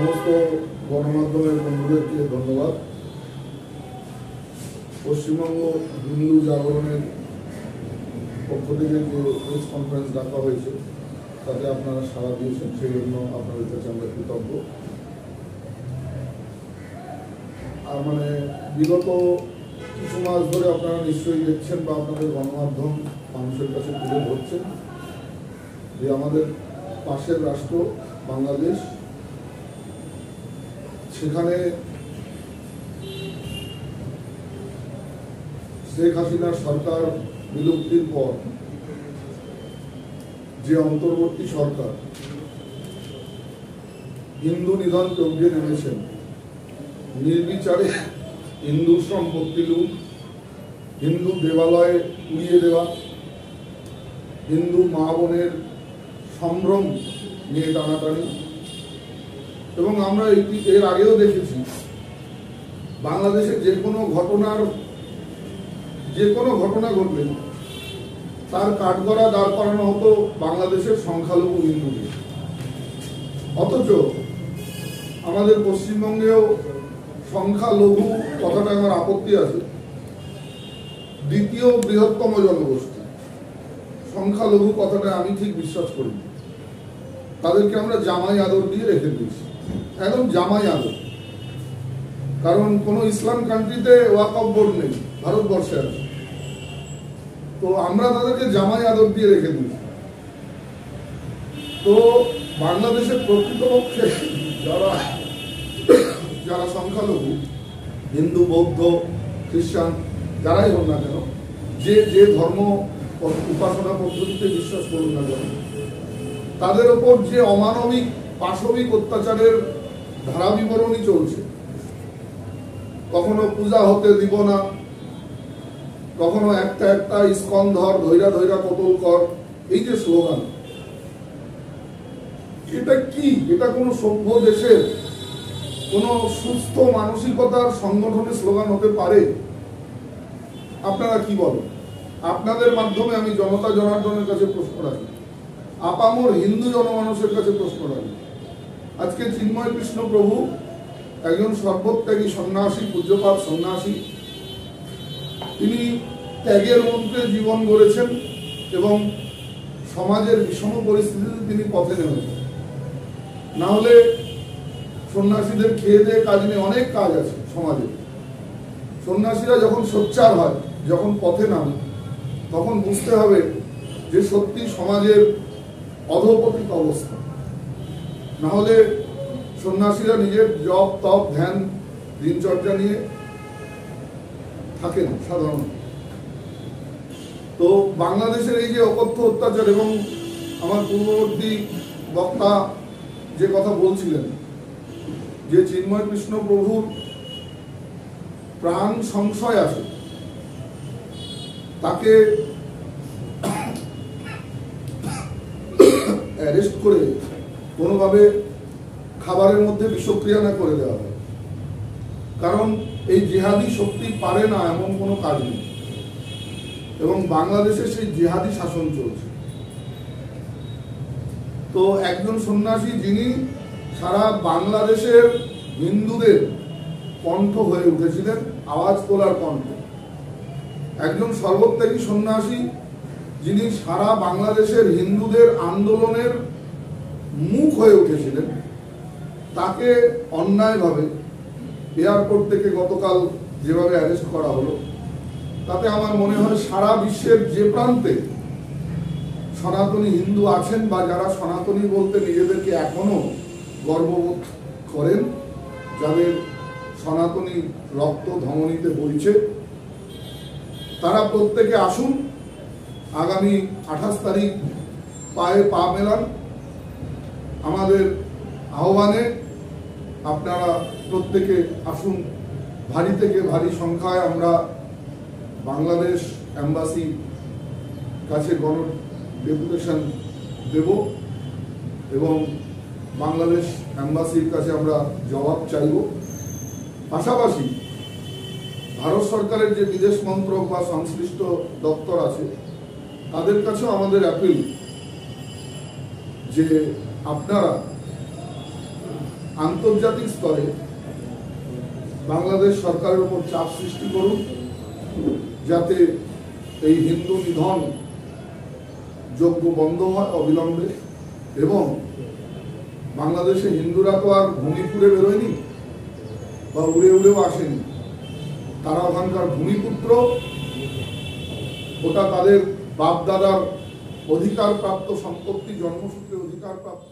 সমস্ত গণমাধ্যমের বন্ধুদেরকে ধন্যবাদ। পশ্চিমবঙ্গ হিন্দু জাগরণের পক্ষ থেকে যে প্রেস কনফারেন্স ডাকা হয়েছে তাতে আপনারা সাড়া দিয়েছেন, সেই জন্য আপনাদের কাছে আমরা কৃতজ্ঞ। আর বিগত কিছু মাস ধরে আপনারা নিশ্চয়ই দেখছেন বা আপনাদের গণমাধ্যম মানুষের কাছে তুলে ধরছেন যে আমাদের পাশের রাষ্ট্র বাংলাদেশ, সেখানে শেখ হাসিনার সরকার বিলুপ্তির পর যে অন্তর্বর্তী সরকার হিন্দু নিধন যজ্ঞে নেমেছেন, নির্বিচারে হিন্দু সম্পত্তি লুট, হিন্দু দেবালয়ে উড়িয়ে দেওয়া, হিন্দু মা বোনের সম্ভ্রম নিয়ে টানাটানি। এবং আমরা এর আগেও দেখেছি বাংলাদেশে যে কোনো ঘটনা ঘটলে তার কাঠগড়া দাঁড় করানো হতো বাংলাদেশের সংখ্যালঘু হিন্দুদের। অথচ আমাদের পশ্চিমবঙ্গেও সংখ্যালঘু কথাটা আমার আপত্তি আছে, দ্বিতীয় বৃহত্তম জনগোষ্ঠী। সংখ্যালঘু কথাটা আমি ঠিক বিশ্বাস করি, তাদেরকে আমরা জামাই আদর দিয়ে রেখে দিয়েছি, একদম জামাই আদর। কারণ কোন ইসলাম কান্ট্রিতে ওয়াকফ বোর্ড নেই, ভারতবর্ষে আছে, তো আমরা তাদেরকে জামাই আদর দিয়ে রেখে দিয়েছি। তো বাংলাদেশের প্রকৃতপক্ষে যারা সংখ্যালঘু, হিন্দু, বৌদ্ধ, খ্রিস্টান, যারাই হোক না কেন, যে ধর্ম উপাসনা পদ্ধতিতে বিশ্বাস করুন না কেন, তাদের ওপর যে অমানবিক পাশবিক অত্যাচারের ধারা বিবরণী চলছে, কখনো পূজা হতে দিব না, কখনো একটা ইস্কন ধর, ধৈরা ধৈরা কতল কর, এই যে স্লোগান, এটা কি? এটা কোন সভ্য দেশের কোন সুস্থ মানসিকতার সংগঠনের স্লোগান হতে পারে? আপনারা কি বলেন? আপনাদের মাধ্যমে আমি জনতা জনার্দনের কাছে প্রশ্ন রাখি, আপামর হিন্দু জনমানুষের কাছে প্রশ্ন রাখি। আজকে চিন্ময় কৃষ্ণ প্রভু একজন সর্বত্যাগী সন্ন্যাসী, পূজ্যপাত সন্ন্যাসী, তিনি ত্যাগের মন্ত্রে জীবন গড়েছেন এবং সমাজের বিষম পরিস্থিতিতে তিনি পথে নেমেছেন। না হলে সন্ন্যাসীদের খেয়ে দিয়ে কাজ নেই, অনেক কাজ আছে সমাজে। সন্ন্যাসীরা যখন সোচ্চার হয়, যখন পথে নামে, তখন বুঝতে হবে যে সত্যি সমাজের অধঃপতিত অবস্থা। না হলে সন্ন্যাসীরা নিজের জপ তপ ধ্যান দিনচর্যা নিয়ে থাকেন সাধারণত। তো বাংলাদেশের এই যে অকথ্য অত্যাচার, এবং আমার পূর্ববর্তী বক্তা যে কথা বলছিলেন যে চিন্ময় কৃষ্ণ প্রভুর প্রাণ সংশয় আছে, তাকে অ্যারেস্ট করে কোনোভাবে খাবারের মধ্যে বিষক্রিয়া না করে দেওয়া হয়। কারণ এই জিহাদি শক্তি পারে না এমন কোনো কাজ নেই, এবং বাংলাদেশে সেই জিহাদি শাসন চলছে। তো একজন সন্ন্যাসী যিনি সারা বাংলাদেশের হিন্দুদের কণ্ঠ হয়ে উঠেছিলেন, আওয়াজ তোলার কণ্ঠ, একজন সর্বত্যাগী সন্ন্যাসী যিনি সারা বাংলাদেশের হিন্দুদের আন্দোলনের মুখ হয়ে উঠেছিলেন, তাকে অন্যায়ভাবে এয়ারপোর্ট থেকে গতকাল যেভাবে অ্যারেস্ট করা হলো, তাতে আমার মনে হয় সারা বিশ্বের যে প্রান্তে সনাতনী হিন্দু আছেন বা যারা সনাতনী বলতে নিজেদেরকে এখনো গর্ববোধ করেন, যাদের সনাতনী রক্ত ধমনীতে বইছে, তারা প্রত্যেকে আসুন, আগামী 28 তারিখ পায়ে পা মেলান। আমাদের আহ্বানে আপনারা প্রত্যেকে আসুন, ভারী থেকে ভারী সংখ্যায় আমরা বাংলাদেশ এম্বাসি কাছে গণ ডেপুটেশন দেব এবং বাংলাদেশ এম্বাসির কাছে আমরা জবাব চাইব। পাশাপাশি ভারত সরকারের যে বিদেশ মন্ত্রক বা সংশ্লিষ্ট দপ্তর আছে, তাদের কাছেও আমাদের অ্যাপিল যে আপনারা আন্তর্জাতিক স্তরে বাংলাদেশ সরকারের উপর চাপ সৃষ্টি করুন, যাতে এই হিন্দু নিধন যজ্ঞ বন্ধ হয় অবিলম্বে। এবং বাংলাদেশে হিন্দুরা তো আর ভূমিপুরে বেরোয়নি বা উড়ে উড়েও আসেনি, তারা ওখানকার ভূমিপুত্র, ওটা তাদের বাপ দাদার অধিকারপ্রাপ্ত সম্পত্তি, জন্মসূত্রে অধিকারপ্রাপ্ত